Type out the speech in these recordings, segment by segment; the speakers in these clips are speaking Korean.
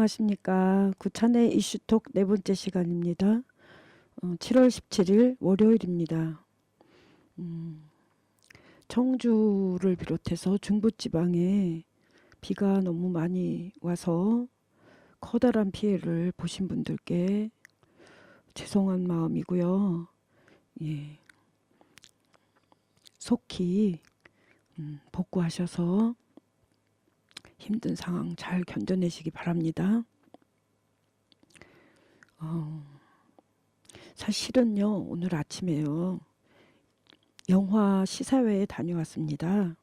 안녕하십니까. 구찬의 이슈톡 네 번째 시간입니다. 7월 17일 월요일입니다. 청주를 비롯해서 중부지방에 비가 너무 많이 와서 커다란 피해를 보신 분들께 죄송한 마음이고요. 예, 속히 복구하셔서 힘든 상황 잘 견뎌내시기 바랍니다. 사실은요, 오늘 아침에요, 영화 시사회에 다녀왔습니다.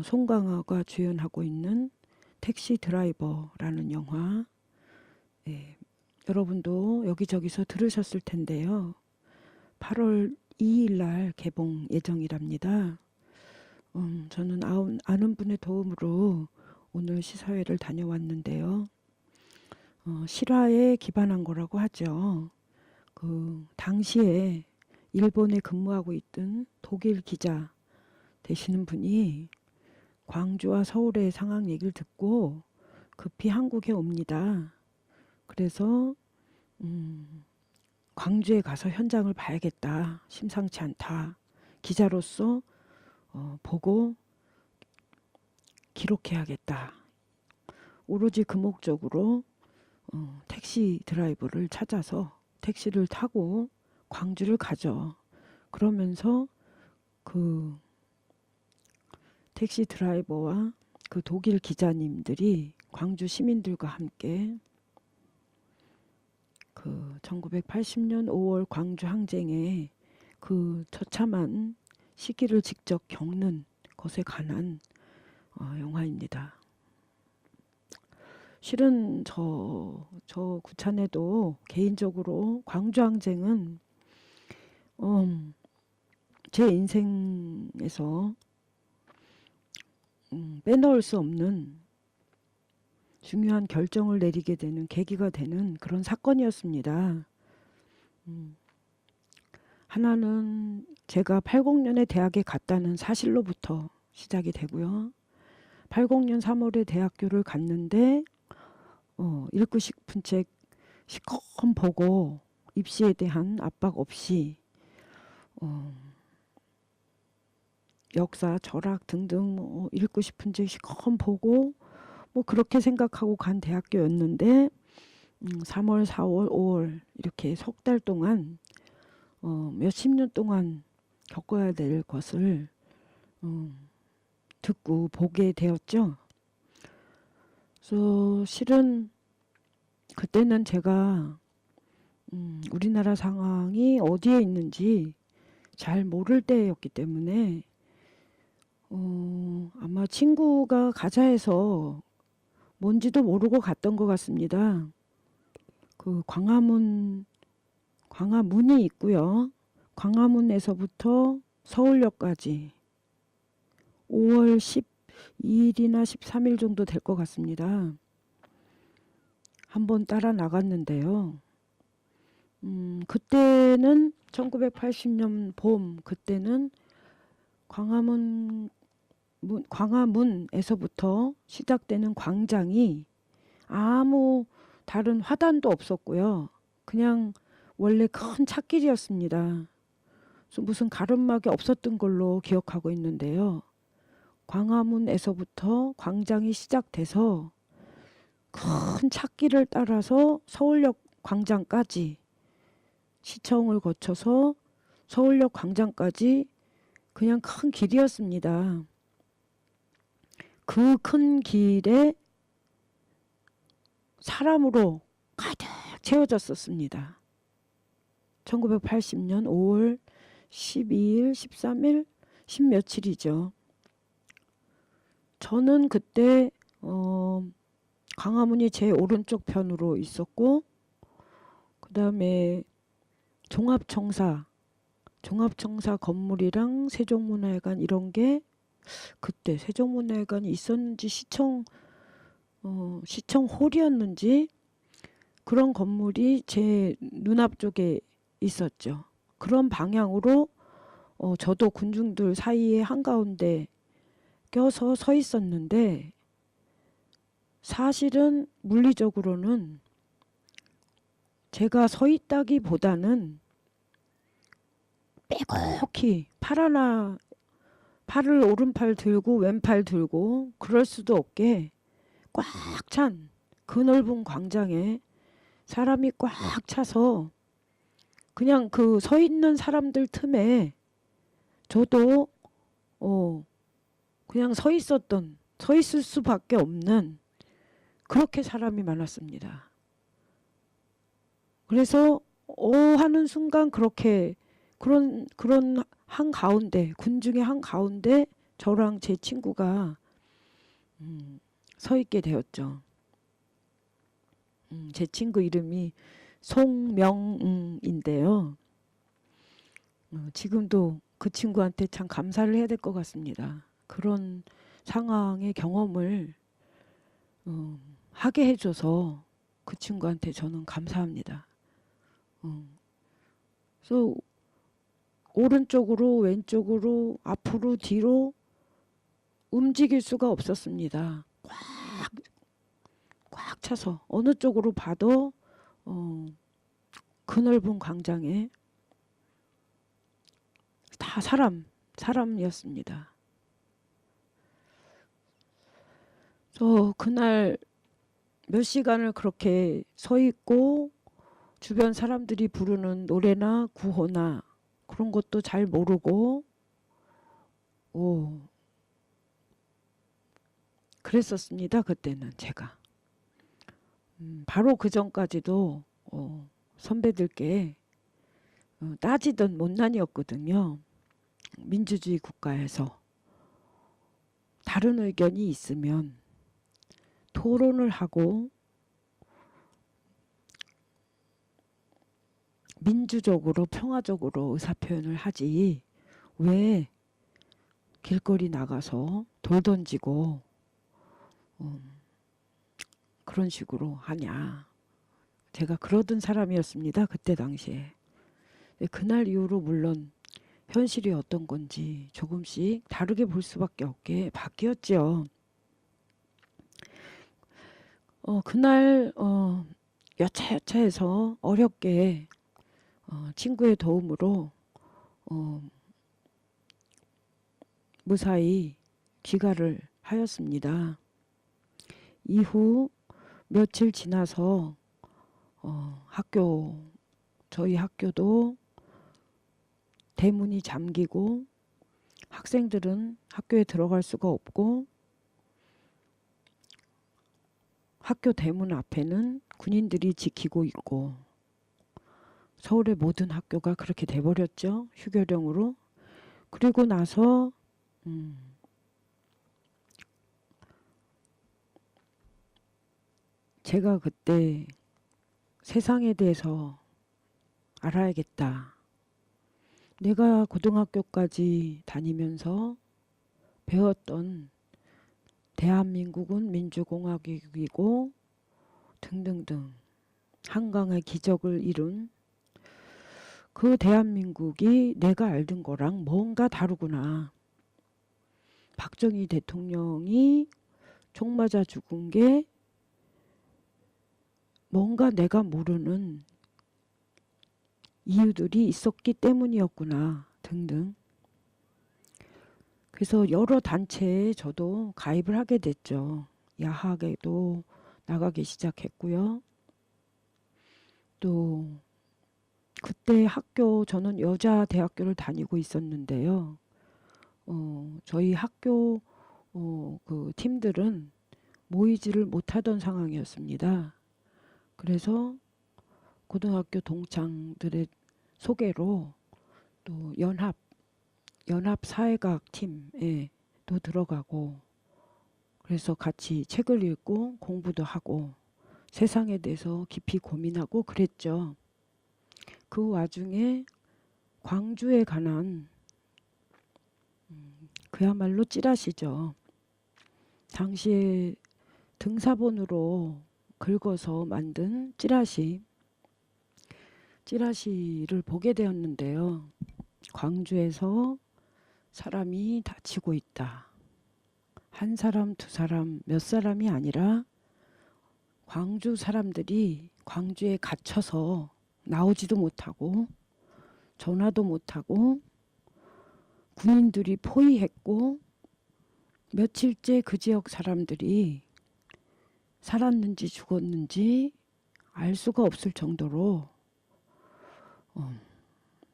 송강호가 주연하고 있는 택시 드라이버라는 영화. 예, 여러분도 여기저기서 들으셨을 텐데요. 8월 2일 날 개봉 예정이랍니다. 저는 아는 분의 도움으로 오늘 시사회를 다녀왔는데요. 실화에 기반한 거라고 하죠. 그 당시에 일본에 근무하고 있던 독일 기자 되시는 분이 광주와 서울의 상황 얘기를 듣고 급히 한국에 옵니다. 그래서 광주에 가서 현장을 봐야겠다. 심상치 않다. 기자로서 보고 기록해야겠다. 오로지 그 목적으로 택시 드라이버를 찾아서 택시를 타고 광주를 가죠. 그러면서 그 택시 드라이버와 그 독일 기자님들이 광주 시민들과 함께 그 1980년 5월 광주 항쟁의 그 처참한 시기를 직접 겪는 것에 관한 영화입니다. 실은 저 구찬에도 개인적으로 광주 항쟁은 제 인생에서 빼놓을 수 없는 중요한 결정을 내리게 되는 계기가 되는 그런 사건이었습니다. 하나는 제가 80년에 대학에 갔다는 사실로부터 시작이 되고요. 80년 3월에 대학교를 갔는데 읽고 싶은 책 실컷 보고 입시에 대한 압박 없이 역사, 철학 등등 읽고 싶은 책 실컷 보고 그렇게 생각하고 간 대학교였는데 3월, 4월, 5월 이렇게 석 달 동안 몇십 년 동안 겪어야 될 것을 듣고 보게 되었죠. 그래서 실은 그때는 제가 우리나라 상황이 어디에 있는지 잘 모를 때였기 때문에 아마 친구가 가자 해서 뭔지도 모르고 갔던 것 같습니다. 그 광화문이 있고요. 광화문에서부터 서울역까지 5월 12일이나 13일 정도 될 것 같습니다. 한번 따라 나갔는데요. 그때는 1980년 봄, 그때는 광화문에서부터 시작되는 광장이 아무 다른 화단도 없었고요. 그냥 원래 큰 찻길이었습니다. 그래서 무슨 가름막이 없었던 걸로 기억하고 있는데요. 광화문에서부터 광장이 시작돼서 큰 찻길을 따라서 서울역 광장까지, 시청을 거쳐서 서울역 광장까지 그냥 큰 길이었습니다. 그 큰 길에 사람으로 가득 채워졌었습니다. 1980년 5월 12일, 13일, 10며칠이죠. 저는 그때 광화문이 제 오른쪽 편으로 있었고, 그 다음에 종합청사 건물이랑 세종문화회관 이런 게, 그때 세종문화회관이 있었는지 시청 홀이었는지 그런 건물이 제 눈앞 쪽에 있었죠. 그런 방향으로 저도 군중들 사이에 한가운데 껴서 서 있었는데 사실은 물리적으로는 제가 서 있다기보다는 빼곡히 팔을 오른팔 들고 왼팔 들고 그럴 수도 없게 꽉 찬 그 넓은 광장에 사람이 꽉 차서 그냥 그 서 있는 사람들 틈에 저도 그냥 서 있을 수밖에 없는 그렇게 사람이 많았습니다. 그래서 하는 순간 그렇게 그런 한가운데 군중의 한가운데 저랑 제 친구가 서 있게 되었죠. 제 친구 이름이 송명웅인데요. 지금도 그 친구한테 참 감사를 해야 될 것 같습니다. 그런 상황의 경험을 하게 해줘서 그 친구한테 저는 감사합니다. 그래서 오른쪽으로 왼쪽으로 앞으로 뒤로 움직일 수가 없었습니다. 꽉 차서 어느 쪽으로 봐도 그 넓은 광장에 다 사람이었습니다. 그래서 그날 몇 시간을 그렇게 서 있고 주변 사람들이 부르는 노래나 구호나 그런 것도 잘 모르고 그랬었습니다. 그때는 제가 바로 그 전까지도 선배들께 따지던 못난이었거든요. 민주주의 국가에서 다른 의견이 있으면 토론을 하고 민주적으로 평화적으로 의사표현을 하지 왜 길거리 나가서 돌 던지고 그런 식으로 하냐. 제가 그러던 사람이었습니다. 그때 당시에. 그날 이후로 물론 현실이 어떤 건지 조금씩 다르게 볼 수밖에 없게 바뀌었죠. 그날 여차여차해서 어렵게 친구의 도움으로 무사히 귀가를 하였습니다. 이후 며칠 지나서 저희 학교도 대문이 잠기고 학생들은 학교에 들어갈 수가 없고 학교 대문 앞에는 군인들이 지키고 있고 서울의 모든 학교가 그렇게 돼버렸죠. 휴교령으로. 그리고 나서 제가 그때 세상에 대해서 알아야겠다. 내가 고등학교까지 다니면서 배웠던 대한민국은 민주공화국이고 등등등 한강의 기적을 이룬 그 대한민국이 내가 알던 거랑 뭔가 다르구나. 박정희 대통령이 총 맞아 죽은 게 뭔가 내가 모르는 이유들이 있었기 때문이었구나 등등. 그래서 여러 단체에 저도 가입을 하게 됐죠. 야학에도 나가기 시작했고요. 또 그때 저는 여자 대학교를 다니고 있었는데요. 저희 학교 그 팀들은 모이지를 못하던 상황이었습니다. 그래서 고등학교 동창들의 소개로 또 연합 사회과학 팀에 또 들어가고 그래서 같이 책을 읽고 공부도 하고 세상에 대해서 깊이 고민하고 그랬죠. 그 와중에 광주에 관한 그야말로 찌라시죠. 당시에 등사본으로 긁어서 만든 찌라시를 보게 되었는데요. 광주에서 사람이 다치고 있다. 한 사람, 두 사람, 몇 사람이 아니라 광주 사람들이 광주에 갇혀서 나오지도 못하고 전화도 못하고 군인들이 포위했고 며칠째 그 지역 사람들이 살았는지 죽었는지 알 수가 없을 정도로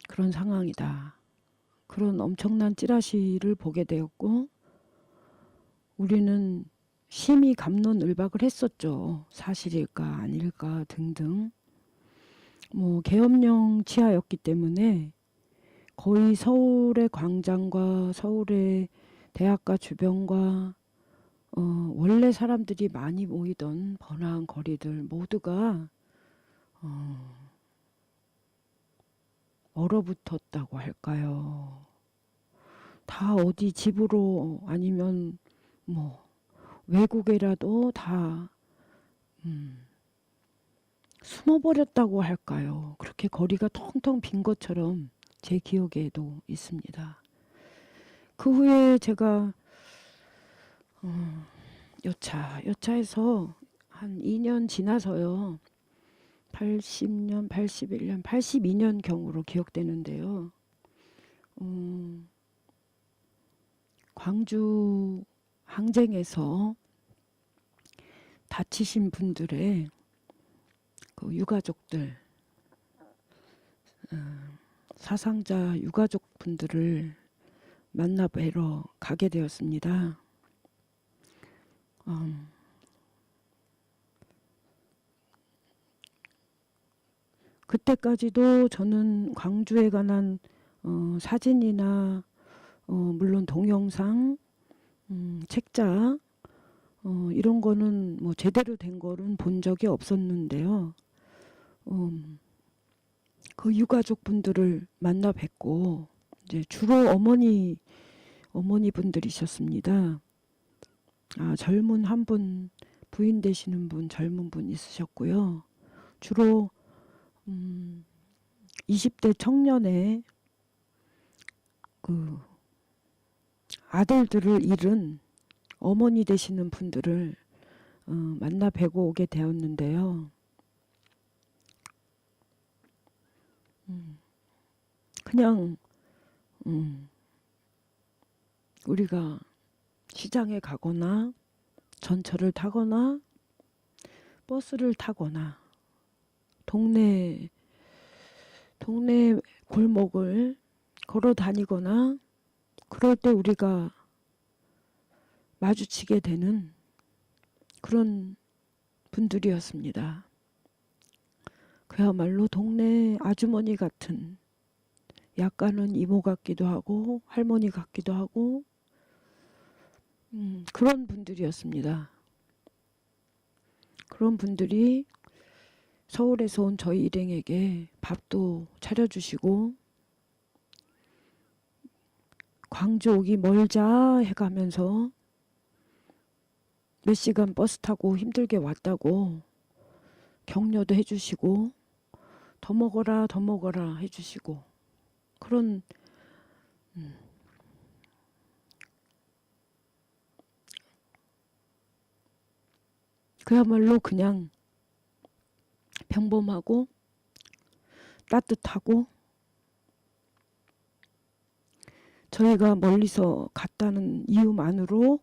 그런 상황이다. 그런 엄청난 찌라시를 보게 되었고 우리는 심히 갑론을박을 했었죠. 사실일까 아닐까 등등. 뭐 계엄령 치하였기 때문에 거의 서울의 광장과 서울의 대학가 주변과 원래 사람들이 많이 모이던 번화한 거리들 모두가 얼어붙었다고 할까요. 다 어디 집으로 아니면 뭐 외국에라도 다 숨어버렸다고 할까요. 그렇게 거리가 텅텅 빈 것처럼 제 기억에도 있습니다. 그 후에 제가 여차해서 한 2년 지나서요. 80년, 81년, 82년 경으로 기억되는데요. 광주 항쟁에서 다치신 분들의 그 유가족들, 사상자 유가족분들을 만나 뵈러 가게 되었습니다. 그때까지도 저는 광주에 관한 사진이나 물론 동영상, 책자 이런 거는 뭐 제대로 된 거는 본 적이 없었는데요. 그 유가족 분들을 만나 뵙고 이제 주로 어머니 분들이셨습니다. 젊은 한 분, 부인 되시는 분, 젊은 분 있으셨고요. 주로 20대 청년의 그 아들들을 잃은 어머니 되시는 분들을 만나 뵈고 오게 되었는데요. 그냥 우리가 시장에 가거나 전철을 타거나 버스를 타거나 동네 골목을 걸어 다니거나 그럴 때 우리가 마주치게 되는 그런 분들이었습니다. 그야말로 동네 아주머니 같은, 약간은 이모 같기도 하고 할머니 같기도 하고 그런 분들이었습니다. 그런 분들이 서울에서 온 저희 일행에게 밥도 차려주시고 광주 오기 멀자 해가면서 몇 시간 버스 타고 힘들게 왔다고 격려도 해주시고 더 먹어라 해주시고 그런 그야말로 그냥 평범하고 따뜻하고 저희가 멀리서 갔다는 이유만으로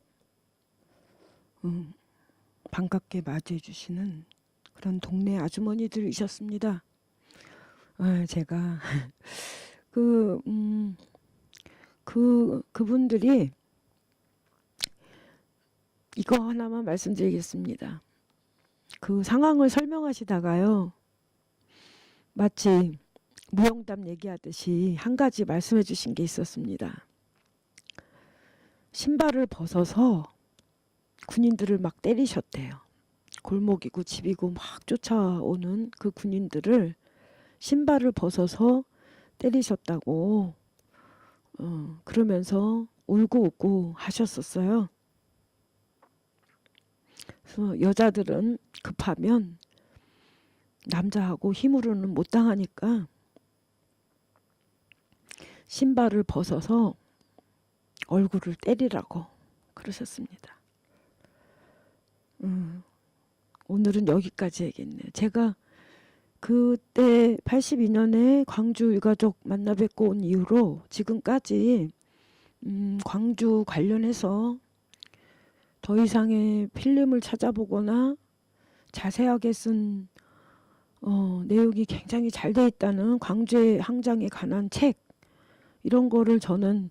반갑게 맞이해 주시는 그런 동네 아주머니들이셨습니다. 제가 그분들이 이거 하나만 말씀드리겠습니다. 그 상황을 설명하시다가요. 마치 무용담 얘기하듯이 한 가지 말씀해 주신 게 있었습니다. 신발을 벗어서 군인들을 막 때리셨대요. 골목이고 집이고 막 쫓아오는 그 군인들을 신발을 벗어서 때리셨다고 그러면서 울고 웃고 하셨었어요. 그래서 여자들은 급하면 남자하고 힘으로는 못 당하니까 신발을 벗어서 얼굴을 때리라고 그러셨습니다. 오늘은 여기까지 해야겠네요. 제가 그때 82년에 광주 유가족 만나 뵙고 온 이후로 지금까지 광주 관련해서 더 이상의 필름을 찾아보거나 자세하게 쓴 내용이 굉장히 잘 돼 있다는 광주의 항장에 관한 책, 이런 거를 저는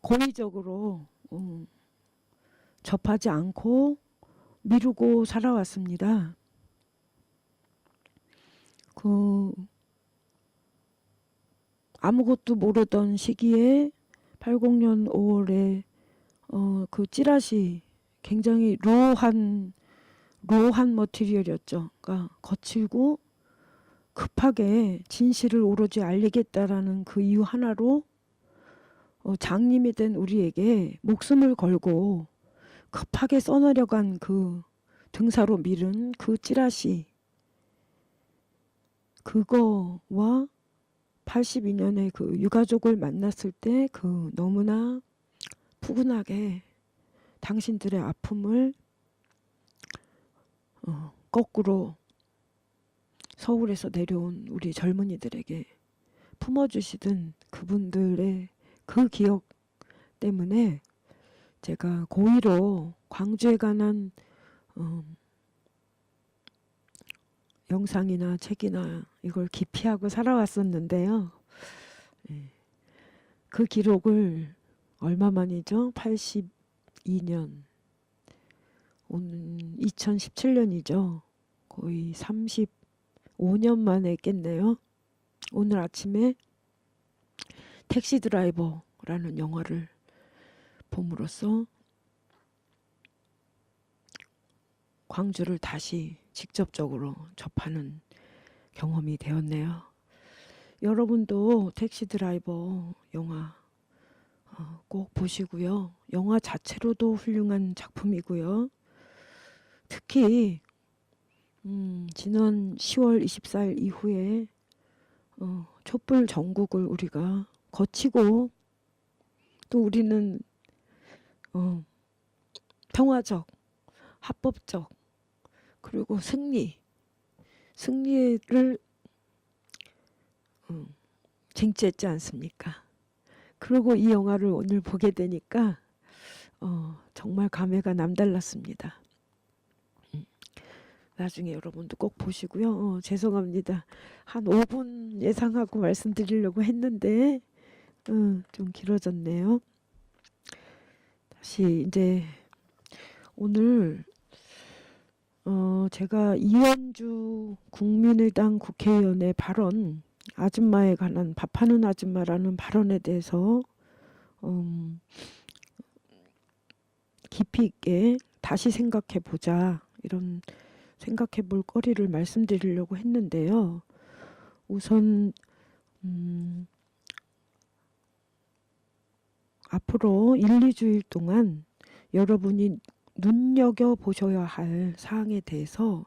고의적으로 접하지 않고 미루고 살아왔습니다. 아무것도 모르던 시기에 80년 5월에 그 찌라시, 굉장히 로한 머티리얼이었죠. 그러니까 거칠고 급하게 진실을 오로지 알리겠다라는 그 이유 하나로 장님이 된 우리에게 목숨을 걸고 급하게 써내려간 그 등사로 밀은 그 찌라시, 그거와 82년에 그 유가족을 만났을 때 그 너무나 푸근하게 당신들의 아픔을 거꾸로 서울에서 내려온 우리 젊은이들에게 품어주시던 그분들의 그 기억 때문에 제가 고의로 광주에 관한 영상이나 책이나 이걸 기피하고 살아왔었는데요. 그 기록을 얼마 만이죠? 82년, 오늘 2017년이죠. 거의 35년 만에 깼네요. 오늘 아침에 택시 드라이버라는 영화를 봄으로써 광주를 다시 직접적으로 접하는 경험이 되었네요. 여러분도 택시 드라이버 영화 꼭 보시고요. 영화 자체로도 훌륭한 작품이고요. 특히 지난 10월 24일 이후에 촛불 전국을 우리가 거치고 또 우리는 평화적, 합법적, 그리고 승리를 쟁취했지 않습니까? 그리고 이 영화를 오늘 보게 되니까 정말 감회가 남달랐습니다. 나중에 여러분도 꼭 보시고요. 죄송합니다. 한 5분 예상하고 말씀드리려고 했는데 좀 길어졌네요. 다시 이제 오늘 제가 이현주 국민의당 국회의원의 발언, 아줌마에 관한, 밥하는 아줌마라는 발언에 대해서 깊이 있게 다시 생각해 보자, 이런 생각해 볼 거리를 말씀드리려고 했는데요. 우선 앞으로 1, 2주일 동안 여러분이 눈여겨보셔야 할 사항에 대해서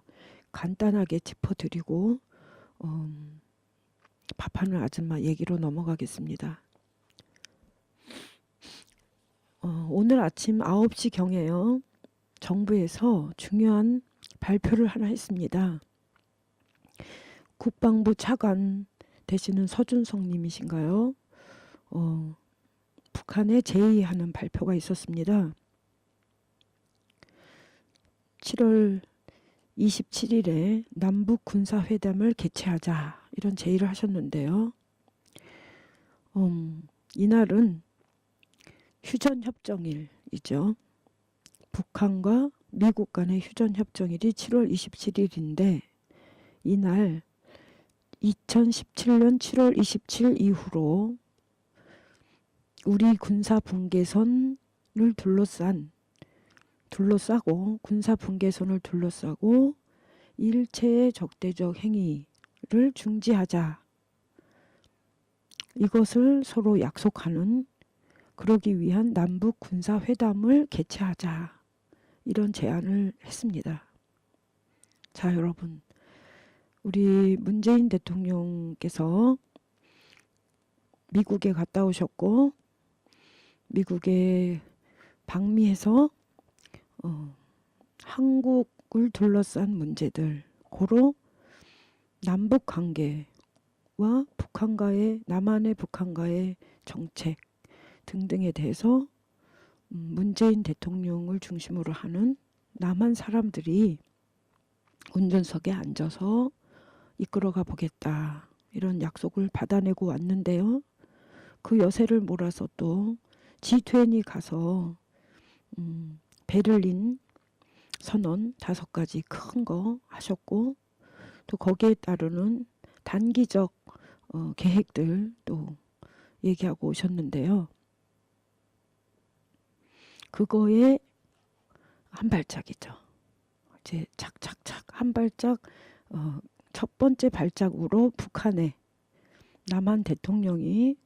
간단하게 짚어드리고 밥하는 아줌마 얘기로 넘어가겠습니다. 오늘 아침 9시경에요. 정부에서 중요한 발표를 하나 했습니다. 국방부 차관 되시는 서준성 님이신가요? 북한에 제의하는 발표가 있었습니다. 7월 27일에 남북 군사회담을 개최하자, 이런 제의를 하셨는데요. 이날은 휴전협정일이죠. 북한과 미국 간의 휴전협정일이 7월 27일인데 이날 2017년 7월 27일 이후로 우리 군사 분계선을 둘러싸고 군사 분계선을 둘러싸고 일체의 적대적 행위를 중지하자, 이것을 서로 약속하는, 그러기 위한 남북 군사회담을 개최하자, 이런 제안을 했습니다. 자, 여러분, 우리 문재인 대통령께서 미국에 갔다 오셨고 미국에 방미해서 한국 둘러싼 문제들, 고로 남북 관계와 남한의 북한과의 정책 등등에 대해서 문재인 대통령을 중심으로 하는 남한 사람들이 운전석에 앉아서 이끌어가 보겠다, 이런 약속을 받아내고 왔는데요. 그 여세를 몰아서 또 G20 가서 베를린 선언 5가지 큰 거 하셨고, 또 거기에 따르는 단기적 계획들 또 얘기하고 오셨는데요. 그거에 한 발짝이죠. 이제 착착착 한 발짝, 첫 번째 발짝으로 남한 대통령이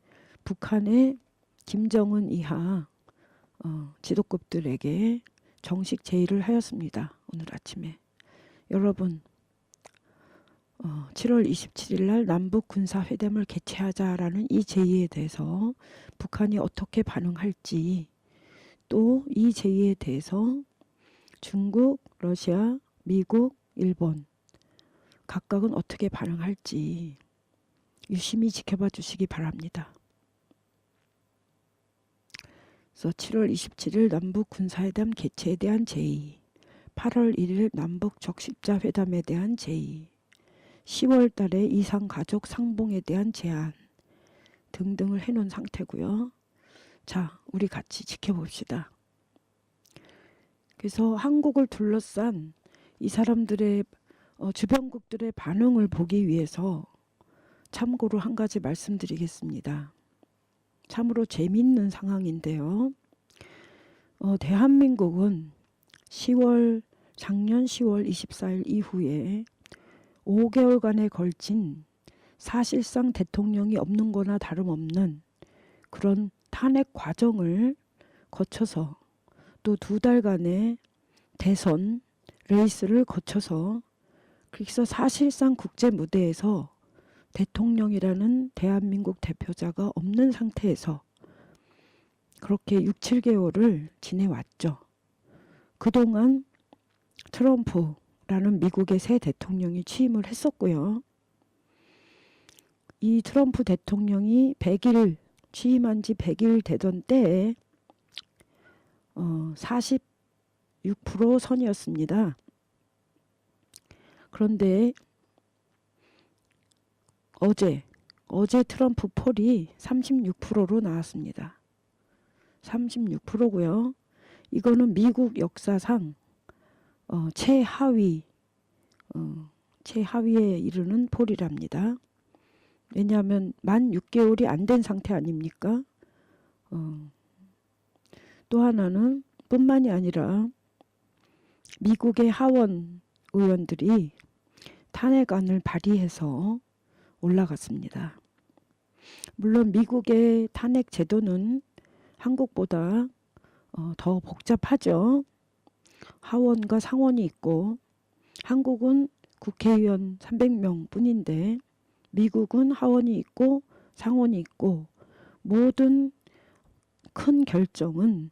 북한의 김정은 이하 지도급들에게 정식 제의를 하였습니다. 오늘 아침에. 여러분, 7월 27일 날 남북 군사회담을 개최하자라는 이 제의에 대해서 북한이 어떻게 반응할지, 또 이 제의에 대해서 중국, 러시아, 미국, 일본 각각은 어떻게 반응할지 유심히 지켜봐 주시기 바랍니다. 그래서 7월 27일 남북 군사회담 개최에 대한 제의, 8월 1일 남북 적십자 회담에 대한 제의, 10월 달에 이산가족 상봉에 대한 제안 등등을 해놓은 상태고요. 자, 우리 같이 지켜봅시다. 그래서 한국을 둘러싼 이 사람들의 주변국들의 반응을 보기 위해서 참고로 한 가지 말씀드리겠습니다. 참으로 재미있는 상황인데요. 대한민국은 작년 10월 24일 이후에 5개월간에 걸친 사실상 대통령이 없는 거나 다름없는 그런 탄핵 과정을 거쳐서, 또 2달간의 대선 레이스를 거쳐서, 그래서 사실상 국제 무대에서 대통령이라는 대한민국 대표자가 없는 상태에서 그렇게 6, 7개월을 지내왔죠. 그동안 트럼프라는 미국의 새 대통령이 취임을 했었고요. 이 트럼프 대통령이 취임한 지 100일 되던 때에 46% 선이었습니다. 그런데 어제 트럼프 폴이 36%로 나왔습니다. 36%고요. 이거는 미국 역사상 최하위에 이르는 폴이랍니다. 왜냐하면 만 6개월이 안 된 상태 아닙니까? 또 하나는 뿐만이 아니라 미국의 하원 의원들이 탄핵안을 발의해서 올라갔습니다. 물론 미국의 탄핵 제도는 한국보다 더 복잡하죠. 하원과 상원이 있고, 한국은 국회의원 300명 뿐인데 미국은 하원이 있고 상원이 있고, 모든 큰 결정은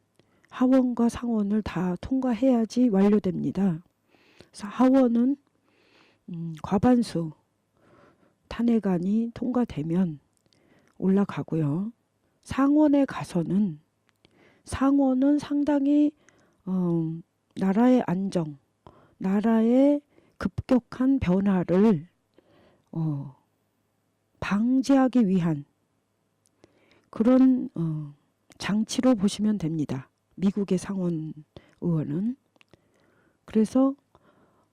하원과 상원을 다 통과해야지 완료됩니다. 그래서 하원은 과반수 탄핵안이 통과되면 올라가고요. 상원에 가서는 상당히 나라의 안정, 나라의 급격한 변화를 방지하기 위한 그런 장치로 보시면 됩니다. 미국의 상원 의원은. 그래서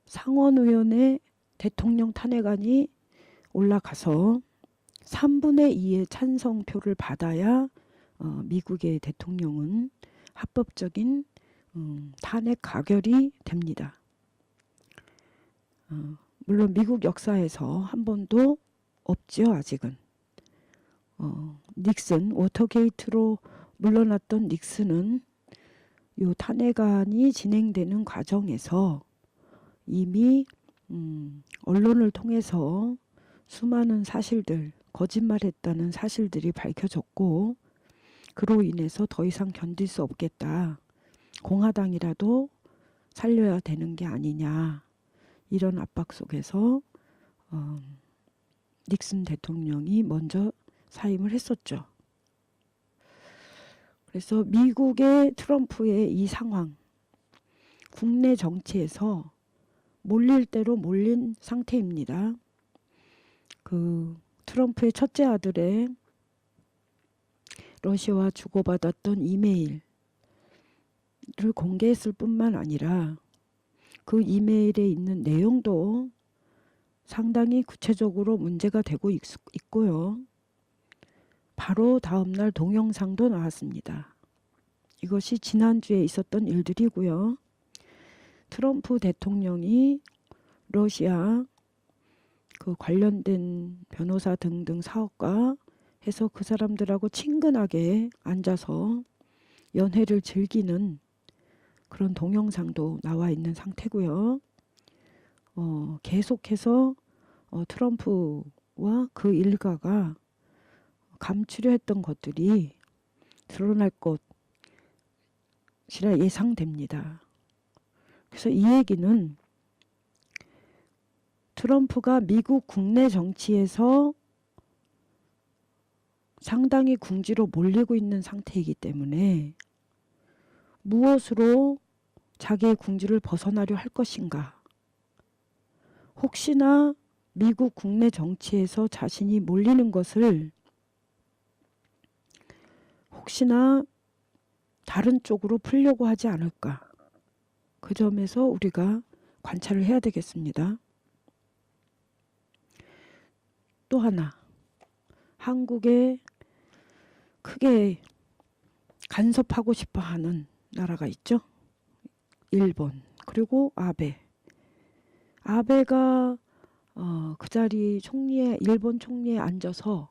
상원 의원의 대통령 탄핵안이 올라가서 3분의 2의 찬성표를 받아야 미국의 대통령은 합법적인 탄핵 가결이 됩니다. 물론 미국 역사에서 한 번도 없죠, 아직은. 워터게이트로 물러났던 닉슨은 이 탄핵안이 진행되는 과정에서 이미 언론을 통해서 수많은 사실들, 거짓말했다는 사실들이 밝혀졌고, 그로 인해서 더 이상 견딜 수 없겠다, 공화당이라도 살려야 되는 게 아니냐, 이런 압박 속에서 닉슨 대통령이 먼저 사임을 했었죠. 그래서 미국의 트럼프의 이 상황, 국내 정치에서 몰릴 대로 몰린 상태입니다. 그 트럼프의 첫째 아들의 러시아와 주고받았던 이메일을 공개했을 뿐만 아니라 그 이메일에 있는 내용도 상당히 구체적으로 문제가 되고 있고요. 바로 다음날 동영상도 나왔습니다. 이것이 지난주에 있었던 일들이고요. 트럼프 대통령이 러시아 그 관련된 변호사 등등 사업가 해서 그 사람들하고 친근하게 앉아서 연회를 즐기는 그런 동영상도 나와 있는 상태고요. 계속해서 트럼프와 그 일가가 감추려 했던 것들이 드러날 것이라 예상됩니다. 그래서 이 얘기는 트럼프가 미국 국내 정치에서 상당히 궁지로 몰리고 있는 상태이기 때문에 무엇으로 자기의 궁지를 벗어나려 할 것인가, 혹시나 미국 국내 정치에서 자신이 몰리는 것을 혹시나 다른 쪽으로 풀려고 하지 않을까, 그 점에서 우리가 관찰을 해야 되겠습니다. 또 하나, 한국에 크게 간섭하고 싶어 하는 나라가 있죠. 일본, 그리고 아베가 그 자리 총리에, 일본 총리에 앉아서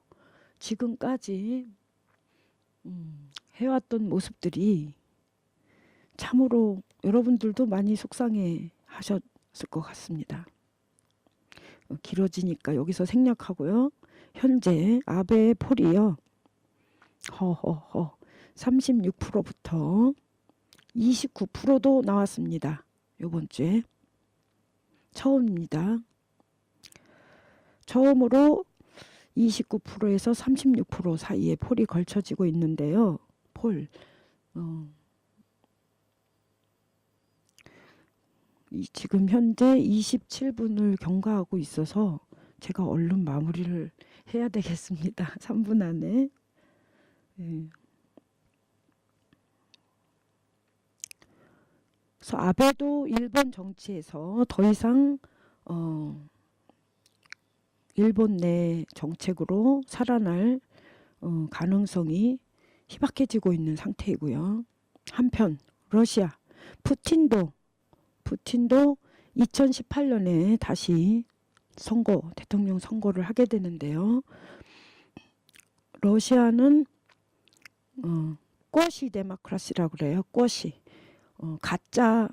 지금까지 해왔던 모습들이 참으로 여러분들도 많이 속상해 하셨을 것 같습니다. 길어지니까 여기서 생략하고요. 현재 아베의 폴이요, 36%부터 29%도 나왔습니다. 이번 주에 처음입니다. 처음으로 29%에서 36% 사이에 폴이 걸쳐지고 있는데요. 지금 현재 27분을 경과하고 있어서 제가 얼른 마무리를 해야 되겠습니다. 3분 안에. 네. 그래서 아베도 일본 정치에서 더 이상 일본 내 정책으로 살아날 가능성이 희박해지고 있는 상태이고요. 한편 러시아 푸틴도 2018년에 다시 대통령 선거를 하게 되는데요. 러시아는 꿔시 데모크라시라고 그래요. 꿔시 가짜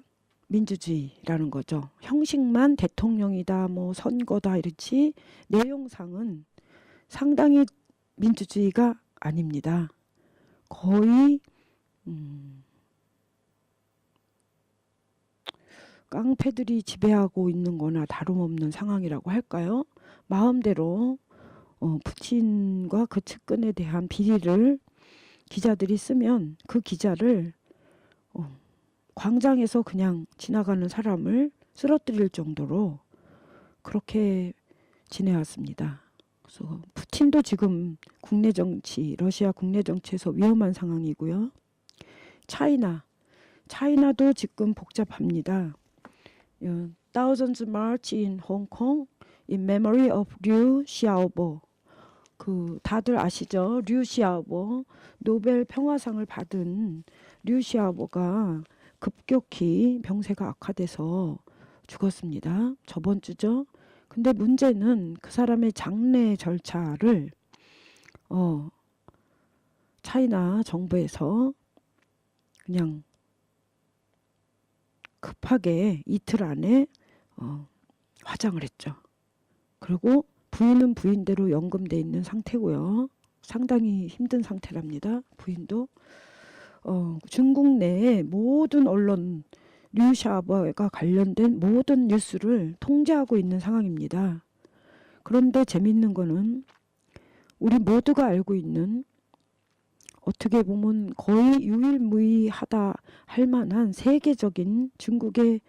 민주주의라는 거죠. 형식만 대통령이다, 뭐 선거다 이렇지 내용상은 상당히 민주주의가 아닙니다. 거의 깡패들이 지배하고 있는 거나 다름없는 상황이라고 할까요? 마음대로 푸틴과 그 측근에 대한 비리를 기자들이 쓰면 그 기자를 광장에서 그냥 지나가는 사람을 쓰러뜨릴 정도로 그렇게 지내왔습니다. 그래서 푸틴도 지금 국내 정치, 러시아 국내 정치에서 위험한 상황이고요. 차이나도 지금 복잡합니다. Thousands march in Hong Kong in memory of Liu Xiaobo. 다들 아시죠? 류 시아보, 노벨 평화상을 받은 류 시아보가 급격히 병세가 악화돼서 죽었습니다. 저번 주죠. 근데 문제는 그 사람의 장례 절차를 차이나 정부에서 그냥 급하게 이틀 안에 화장을 했죠. 그리고 부인은 부인대로 연금돼 있는 상태고요. 상당히 힘든 상태랍니다. 부인도. 중국 내의 모든 언론 류샤버가 관련된 모든 뉴스를 통제하고 있는 상황입니다. 그런데 재밌는 거는 우리 모두가 알고 있는, 어떻게 보면 거의 유일무이하다 할 만한 세계적인 중국의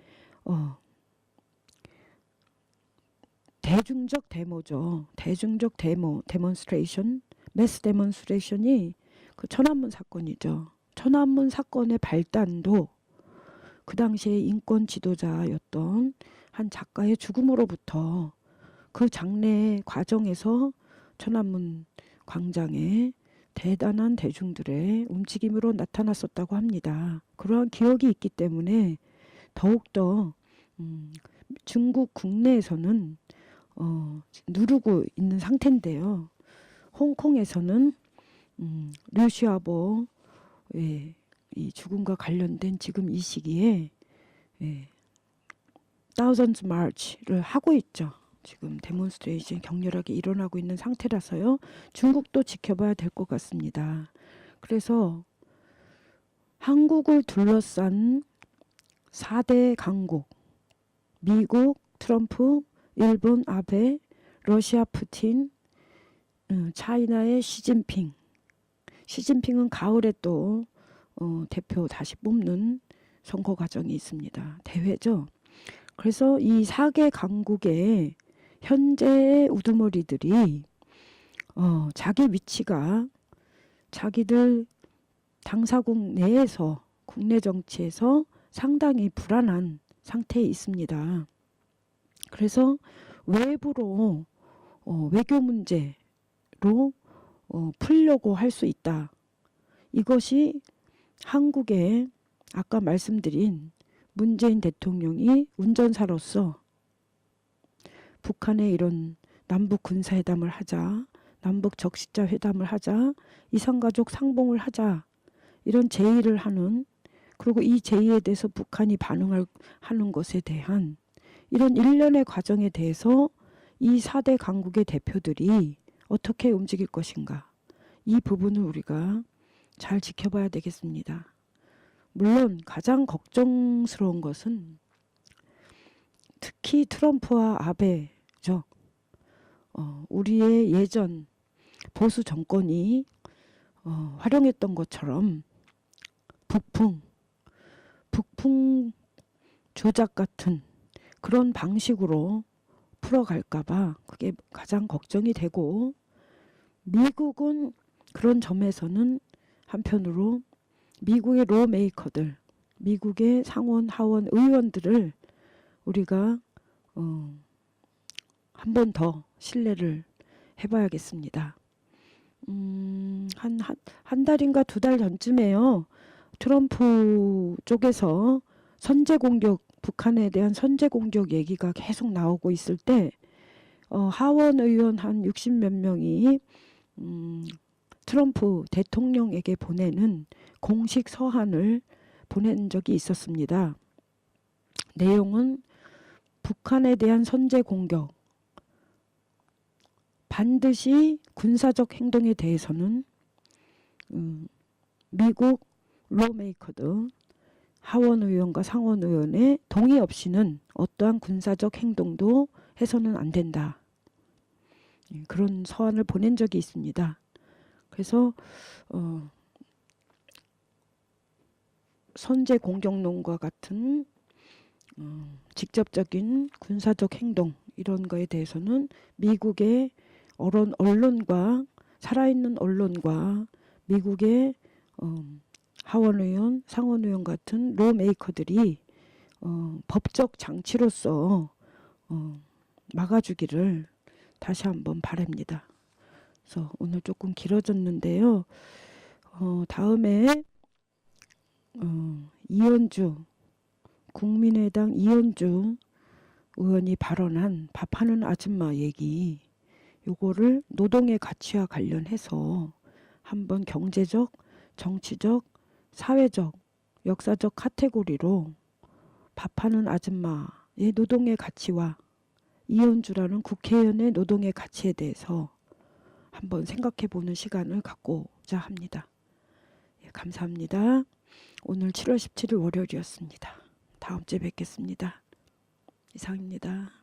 대중적 데모죠. 대중적 데모, 데몬스트레이션, 매스 데몬스트레이션이 그 천안문 사건이죠. 천안문 사건의 발단도 그 당시에 인권 지도자였던 한 작가의 죽음으로부터 그 장례 과정에서 천안문 광장에 대단한 대중들의 움직임으로 나타났었다고 합니다. 그러한 기억이 있기 때문에 더욱더 중국 국내에서는 누르고 있는 상태인데요. 홍콩에서는 류시아버의 이 죽음과 관련된 지금 이 시기에 Thousands March를 하고 있죠. 지금 데몬스트레이션이 격렬하게 일어나고 있는 상태라서요. 중국도 지켜봐야 될 것 같습니다. 그래서 한국을 둘러싼 4대 강국, 미국, 트럼프, 일본, 아베, 러시아, 푸틴, 차이나의 시진핑. 시진핑은 가을에 또 대표 다시 뽑는 선거 과정이 있습니다. 대회죠. 그래서 이 4개 강국의 현재의 우두머리들이 자기 위치가 자기들 당사국 내에서 국내 정치에서 상당히 불안한 상태에 있습니다. 그래서 외부로 외교 문제로 풀려고 할 수 있다. 이것이 한국의 아까 말씀드린 문재인 대통령이 운전사로서 북한의 이런 남북 군사회담을 하자, 남북 적시자 회담을 하자, 이산가족 상봉을 하자, 이런 제의를 하는, 그리고 이 제의에 대해서 북한이 반응하는 것에 대한 이런 일련의 과정에 대해서 이 4대 강국의 대표들이 어떻게 움직일 것인가, 이 부분을 우리가 잘 지켜봐야 되겠습니다. 물론 가장 걱정스러운 것은 특히 트럼프와 아베죠. 우리의 예전 보수 정권이 활용했던 것처럼 북풍 조작 같은 그런 방식으로 풀어갈까봐 그게 가장 걱정이 되고, 미국은 그런 점에서는 한편으로 미국의 로메이커들, 미국의 상원 하원 의원들을 우리가 한 번 더 신뢰를 해봐야겠습니다. 한 달인가 2달 전쯤에요. 트럼프 쪽에서 선제 공격, 북한에 대한 선제 공격 얘기가 계속 나오고 있을 때 하원 의원 한 60몇 명이 트럼프 대통령에게 보내는 공식 서한을 보낸 적이 있었습니다. 내용은 북한에 대한 선제 공격, 반드시 군사적 행동에 대해서는 미국 로메이커들, 하원의원과 상원의원의 동의 없이는 어떠한 군사적 행동도 해서는 안 된다. 그런 서한을 보낸 적이 있습니다. 그래서 선제 공격론과 같은 직접적인 군사적 행동, 이런 거에 대해서는 미국의 언론과, 살아있는 언론과 미국의 하원의원, 상원의원 같은 로메이커들이 법적 장치로서 막아주기를 다시 한번 바랍니다. 그래서 오늘 조금 길어졌는데요. 다음에 이현주, 국민의당 이현주 의원이 발언한 밥하는 아줌마 얘기, 요거를 노동의 가치와 관련해서 한번 경제적, 정치적, 사회적, 역사적 카테고리로 밥하는 아줌마의 노동의 가치와 이현주라는 국회의원의 노동의 가치에 대해서 한번 생각해보는 시간을 갖고자 합니다. 예, 감사합니다. 오늘 7월 17일 월요일이었습니다. 다음 주에 뵙겠습니다. 이상입니다.